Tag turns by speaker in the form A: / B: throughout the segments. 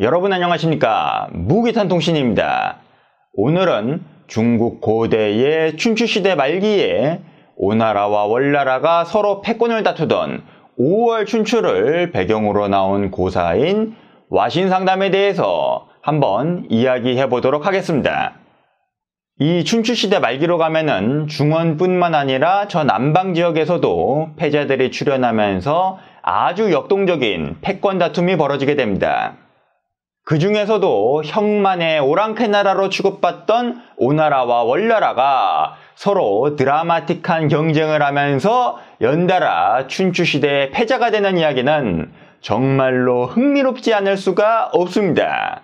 A: 여러분 안녕하십니까? 무기탄통신입니다. 오늘은 중국 고대의 춘추시대 말기에 오나라와 월나라가 서로 패권을 다투던 5월 춘추를 배경으로 나온 고사인 와신상담에 대해서 한번 이야기해 보도록 하겠습니다. 이 춘추시대 말기로 가면은 중원뿐만 아니라 저 남방 지역에서도 패자들이 출현하면서 아주 역동적인 패권 다툼이 벌어지게 됩니다. 그 중에서도 형만의 오랑캐 나라로 취급받던 오나라와 월나라가 서로 드라마틱한 경쟁을 하면서 연달아 춘추시대의 패자가 되는 이야기는 정말로 흥미롭지 않을 수가 없습니다.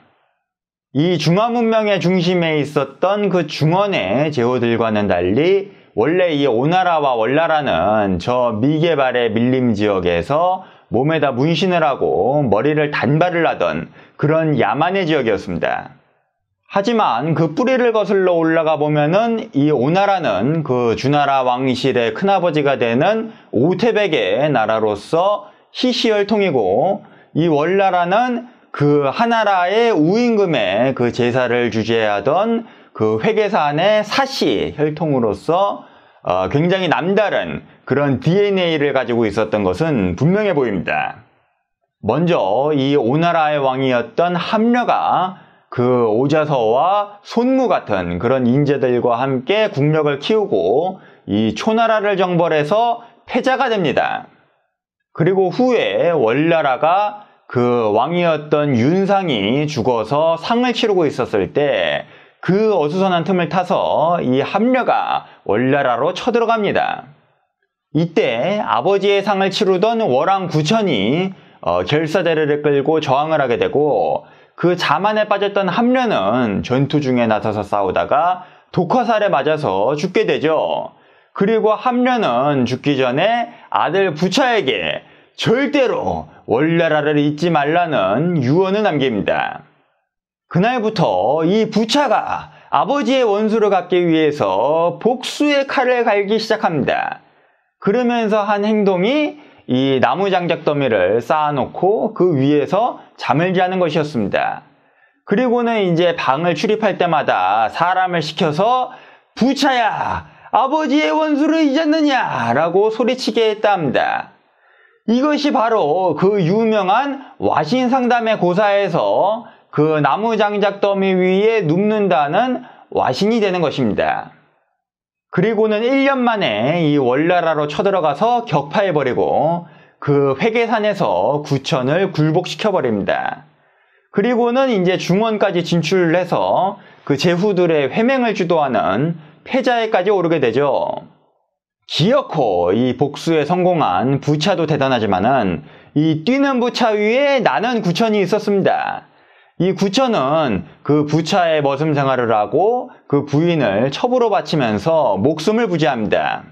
A: 이 중화문명의 중심에 있었던 그 중원의 제후들과는 달리 원래 이 오나라와 월나라는 저 미개발의 밀림 지역에서 몸에다 문신을 하고 머리를 단발을 하던 그런 야만의 지역이었습니다. 하지만 그 뿌리를 거슬러 올라가 보면은 이 오나라는 그 주나라 왕실의 큰아버지가 되는 오태백의 나라로서 희시혈통이고, 이 월나라는 그 하나라의 우임금의 그 제사를 주재하던 그 회계산의 사시 혈통으로서 굉장히 남다른 그런 DNA를 가지고 있었던 것은 분명해 보입니다. 먼저 이 오나라의 왕이었던 함려가 그 오자서와 손무 같은 그런 인재들과 함께 국력을 키우고 이 초나라를 정벌해서 패자가 됩니다. 그리고 후에 월나라가 그 왕이었던 윤상이 죽어서 상을 치르고 있었을 때 그 어수선한 틈을 타서 이 함려가 월나라로 쳐들어갑니다. 이때 아버지의 상을 치르던 월왕 구천이 결사대를 끌고 저항을 하게 되고, 그 자만에 빠졌던 함려는 전투 중에 나서서 싸우다가 독화살에 맞아서 죽게 되죠. 그리고 함려는 죽기 전에 아들 부차에게 절대로 월나라를 잊지 말라는 유언을 남깁니다. 그날부터 이 부차가 아버지의 원수를 갚기 위해서 복수의 칼을 갈기 시작합니다. 그러면서 한 행동이 이 나무 장작 더미를 쌓아놓고 그 위에서 잠을 자는 것이었습니다. 그리고는 이제 방을 출입할 때마다 사람을 시켜서 부차야, 아버지의 원수를 잊었느냐? 라고 소리치게 했다 합니다. 이것이 바로 그 유명한 와신상담의 고사에서 그 나무 장작 더미 위에 눕는다는 와신이 되는 것입니다. 그리고는 1년 만에 이 월나라로 쳐들어가서 격파해버리고 그 회계산에서 구천을 굴복시켜버립니다. 그리고는 이제 중원까지 진출을 해서 그 제후들의 회맹을 주도하는 패자에까지 오르게 되죠. 기어코 이 복수에 성공한 부차도 대단하지만은 이 뛰는 부차 위에 나는 구천이 있었습니다. 이 구천은 그 부차의 머슴 생활을 하고 그 부인을 첩으로 바치면서 목숨을 부지합니다.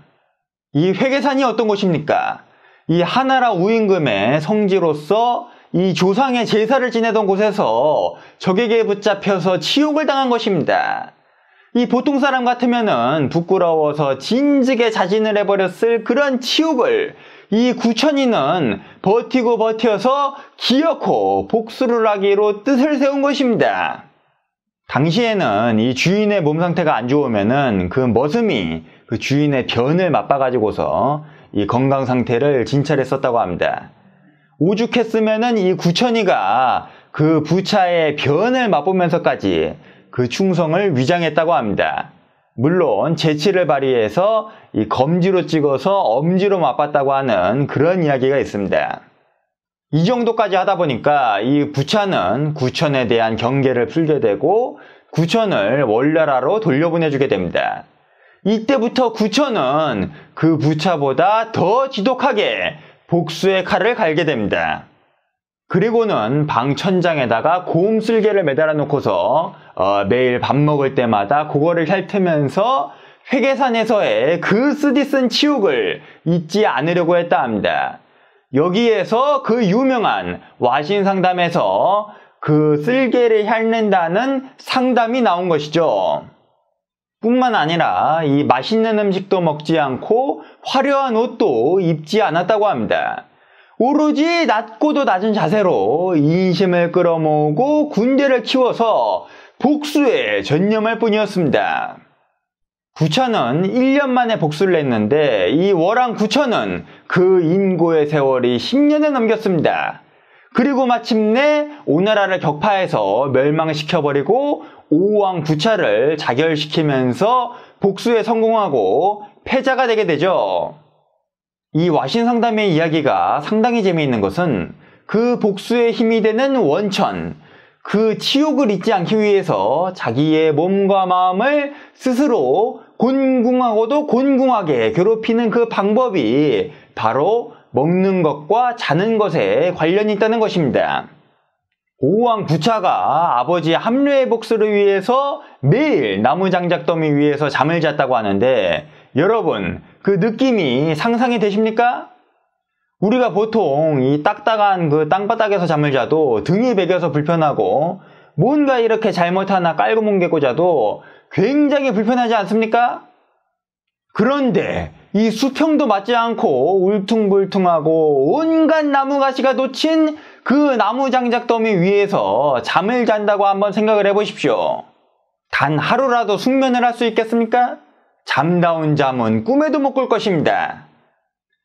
A: 이 회계산이 어떤 곳입니까? 이 하나라 우임금의 성지로서 이 조상의 제사를 지내던 곳에서 적에게 붙잡혀서 치욕을 당한 것입니다. 이 보통 사람 같으면은 부끄러워서 진즉에 자진을 해버렸을 그런 치욕을 이 구천이는 버티고 버텨서 기어코 복수를 하기로 뜻을 세운 것입니다. 당시에는 이 주인의 몸 상태가 안 좋으면은 그 머슴이 그 주인의 변을 맛봐가지고서 이 건강 상태를 진찰했었다고 합니다. 오죽했으면은 이 구천이가 그 부차의 변을 맛보면서까지 그 충성을 위장했다고 합니다. 물론 재치를 발휘해서 이 검지로 찍어서 엄지로 맛봤다고 하는 그런 이야기가 있습니다. 이 정도까지 하다 보니까 이 부차는 구천에 대한 경계를 풀게 되고 구천을 월나라로 돌려보내주게 됩니다. 이때부터 구천은 그 부차보다 더 지독하게 복수의 칼을 갈게 됩니다. 그리고는 방 천장에다가 고음 쓸개를 매달아 놓고서 매일 밥 먹을 때마다 그거를 핥으면서 회계산에서의 그 쓰디쓴 치욕을 잊지 않으려고 했다 합니다. 여기에서 그 유명한 와신상담에서 그 쓸개를 핥는다는 상담이 나온 것이죠. 뿐만 아니라 이 맛있는 음식도 먹지 않고 화려한 옷도 입지 않았다고 합니다. 오로지 낮고도 낮은 자세로 인심을 끌어모으고 군대를 키워서 복수에 전념할 뿐이었습니다. 구천은 1년 만에 복수를 했는데 이 월왕 구천은 그 인고의 세월이 10년을 넘겼습니다. 그리고 마침내 오나라를 격파해서 멸망시켜버리고 오왕 구차를 자결시키면서 복수에 성공하고 패자가 되게 되죠. 이 와신상담의 이야기가 상당히 재미있는 것은 그 복수의 힘이 되는 원천, 그 치욕을 잊지 않기 위해서 자기의 몸과 마음을 스스로 곤궁하고도 곤궁하게 괴롭히는 그 방법이 바로 먹는 것과 자는 것에 관련이 있다는 것입니다. 오왕 구차가 아버지의 합류의 복수를 위해서 매일 나무장작더미 위에서 잠을 잤다고 하는데 여러분, 그 느낌이 상상이 되십니까? 우리가 보통 이 딱딱한 그 땅바닥에서 잠을 자도 등이 베겨서 불편하고 뭔가 이렇게 잘못 하나 깔고 뭉개고 자도 굉장히 불편하지 않습니까? 그런데 이 수평도 맞지 않고 울퉁불퉁하고 온갖 나무가시가 놓친 그 나무장작더미 위에서 잠을 잔다고 한번 생각을 해보십시오. 단 하루라도 숙면을 할 수 있겠습니까? 잠다운 잠은 꿈에도 못 꿀 것입니다.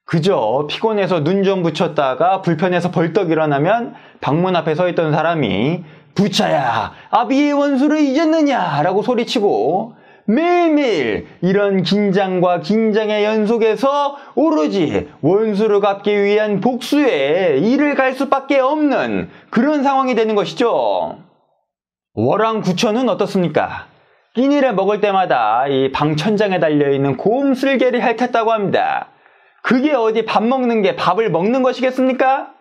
A: 그저 피곤해서 눈 좀 붙였다가 불편해서 벌떡 일어나면 방문 앞에 서 있던 사람이 부차야, 아비의 원수를 잊었느냐? 라고 소리치고 매일매일 이런 긴장과 긴장의 연속에서 오로지 원수를 갚기 위한 복수에 이를 갈 수밖에 없는 그런 상황이 되는 것이죠. 월왕 구천은 어떻습니까? 끼니를 먹을 때마다 이 방 천장에 달려있는 곰 쓸개를 핥았다고 합니다. 그게 어디 밥 먹는 게 밥을 먹는 것이겠습니까?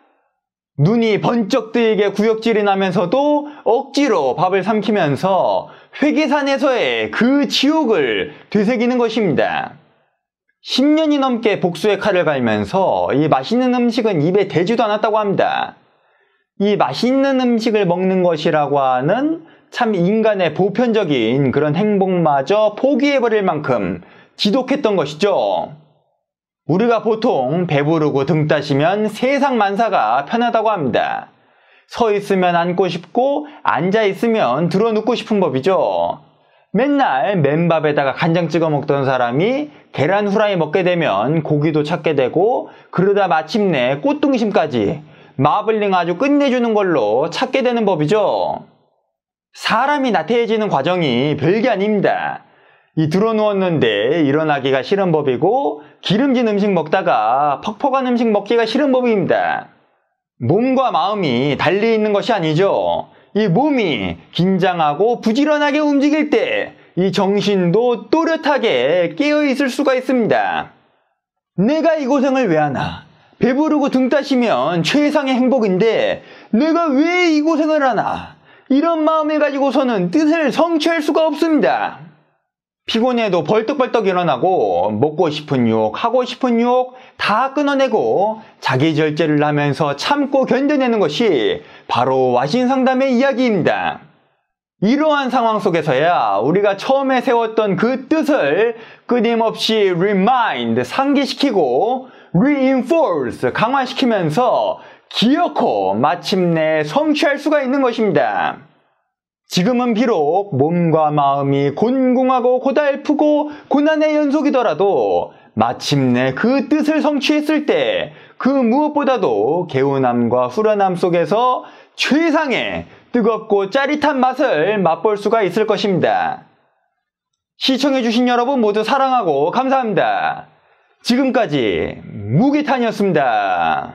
A: 눈이 번쩍 뜨이게 구역질이 나면서도 억지로 밥을 삼키면서 회계산에서의 그 지옥을 되새기는 것입니다. 10년이 넘게 복수의 칼을 갈면서 이 맛있는 음식은 입에 대지도 않았다고 합니다. 이 맛있는 음식을 먹는 것이라고 하는 참 인간의 보편적인 그런 행복마저 포기해버릴 만큼 지독했던 것이죠. 우리가 보통 배부르고 등 따시면 세상 만사가 편하다고 합니다. 서 있으면 앉고 싶고 앉아 있으면 들어 눕고 싶은 법이죠. 맨날 맨밥에다가 간장 찍어 먹던 사람이 계란 후라이 먹게 되면 고기도 찾게 되고 그러다 마침내 꽃등심까지 마블링 아주 끝내주는 걸로 찾게 되는 법이죠. 사람이 나태해지는 과정이 별게 아닙니다. 이 들어 누웠는데 일어나기가 싫은 법이고 기름진 음식 먹다가 퍽퍽한 음식 먹기가 싫은 법입니다. 몸과 마음이 달리 있는 것이 아니죠. 이 몸이 긴장하고 부지런하게 움직일 때 이 정신도 또렷하게 깨어있을 수가 있습니다. 내가 이 고생을 왜 하나? 배부르고 등 따시면 최상의 행복인데 내가 왜 이 고생을 하나? 이런 마음을 가지고서는 뜻을 성취할 수가 없습니다. 피곤해도 벌떡벌떡 일어나고 먹고 싶은 유혹, 하고 싶은 유혹 다 끊어내고 자기 절제를 하면서 참고 견뎌내는 것이 바로 와신상담의 이야기입니다. 이러한 상황 속에서야 우리가 처음에 세웠던 그 뜻을 끊임없이 remind, 상기시키고 reinforce, 강화시키면서 기어코 마침내 성취할 수가 있는 것입니다. 지금은 비록 몸과 마음이 곤궁하고 고달프고 고난의 연속이더라도 마침내 그 뜻을 성취했을 때 그 무엇보다도 개운함과 후련함 속에서 최상의 뜨겁고 짜릿한 맛을 맛볼 수가 있을 것입니다. 시청해주신 여러분 모두 사랑하고 감사합니다. 지금까지 무기탄이었습니다.